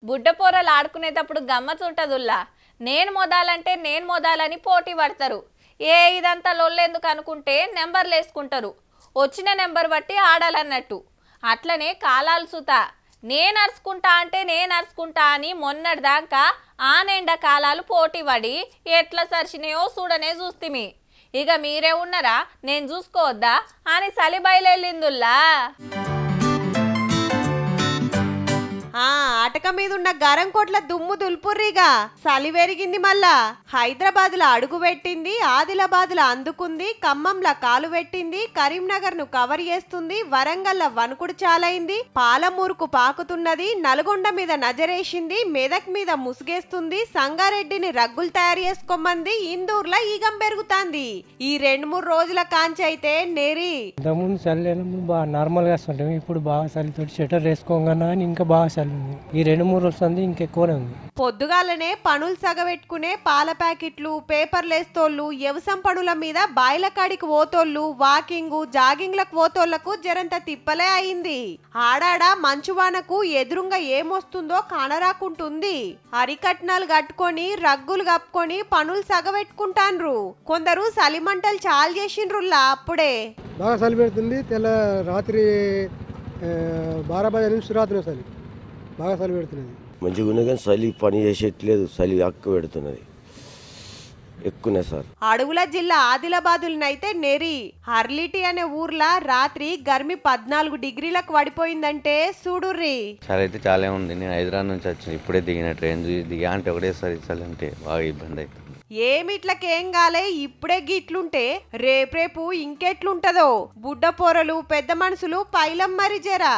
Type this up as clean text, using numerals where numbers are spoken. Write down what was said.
బుడ్డపోరలు ఆడుకునేటప్పుడు గమ్మతుంటదుల్లా. నేను మొదాలంటే నేను మొదాలని పోటీ పడతారు. ఇదంతా లొల్లెందుకు అనుకుంటే నెంబర్లు వేసుకుంటారు. వచ్చిన నెంబర్ బట్టి ఆడాలన్నట్టు. అట్లనే కాలాలు సుత నేను అరుచుకుంటా అంటే నేను అరుచుకుంటా అని మొన్నటిదాకా ఆనెండ కాలాలు పోటీ పడి ఎట్లా సరిచినాయో చూడనే చూస్తిమి. ఇక మీరే ఉన్నారా, నేను చూసుకోవద్దా అని సలి బయలుదేరిందుల్లా. ఆటక మీద ఉన్న గరంకోట్ల దుమ్ము దుల్పుర్రిగా చలి పెరిగింది. మళ్ళా హైదరాబాద్ లో అడుగు పెట్టింది, ఆదిలాబాద్ లో అందుకుంది, ఖమ్మంలో కాలు పెట్టింది, కరీంనగర్ ను కవర్ చేస్తుంది, వరంగల్ లో వణుకుడు చాలైంది, పాలమూరుకు పాకుతున్నది, నల్గొండ మీద నజరేసింది, మెదక్ మీద ముసుగేస్తుంది, సంగారెడ్డిని రగ్గులు తయారు చేసుకోమంది, ఇందూర్లో ఈగం పెరుగుతాంది. ఈ 2-3 రోజుల కాంచి అయితే నేరి నార్మల్ గా వస్తుంటాం. ఇప్పుడు బాగా చలితో షటర్ వేసుకోగానే ఇంకా బాగా చలి ఉంది. ఈ 2-3 రోజులు ఇంకెక్కువనే ఉంది. పొద్దుగాలనే పనులు సగబెట్టుకునే పాల ప్యాకెట్లు, పేపర్లు వేస్తోళ్ళు, వ్యవసాయ పనుల మీద బాయిల కాడికి పోతోళ్ళు, వాకింగ్ జాగింగ్లకు పోతోళ్లకు జరంత తిప్పలే అయింది. ఆడాడ మంచువానకు ఎదురుంగా ఏమొస్తుందో కానరాకుంటుంది. అరికట్నాలు కట్టుకొని రగ్గులు కప్పుకొని పనులు సగబెట్టుకుంటాన్రు. కొందరు సలిమంటలు చాలు చేసిండ్రుల్లా. అప్పుడే బాగా చలి పెడుతుంది. రాత్రి 12 నుంచి రాత్రి చలి బాగా చలి పెడుతున్నది. మంచిగా ఉన్నది కానీ చలి పని చేసేట్లేదు. చలి అక్క పెడుతున్నది ఎక్కువనే సార్. అడవుల జిల్లా ఆదిలాబాదులనైతే నెరి హర్లిటి అనే ఊర్లా రాత్రి గర్మి 14 డిగ్రీలకు పడిపోయిందంటే చూడుర్రి. చలి అయితే చాలా ఉంది. నేను హైదరాబాద్ నుంచి వచ్చిన ఇప్పుడే దిగిన ట్రైన్ దిగా అంటే ఒకటేసారి చలి అంటే బాగా ఇబ్బంది అవుతుంది. ఏమిట్లకేం గాలే ఇప్పుడే గిట్లుంటే రేపు ఇంకెట్లుంటదో. బుడ్డ పోరలు పెద్ద మనుషులు పైలం మరి జరా.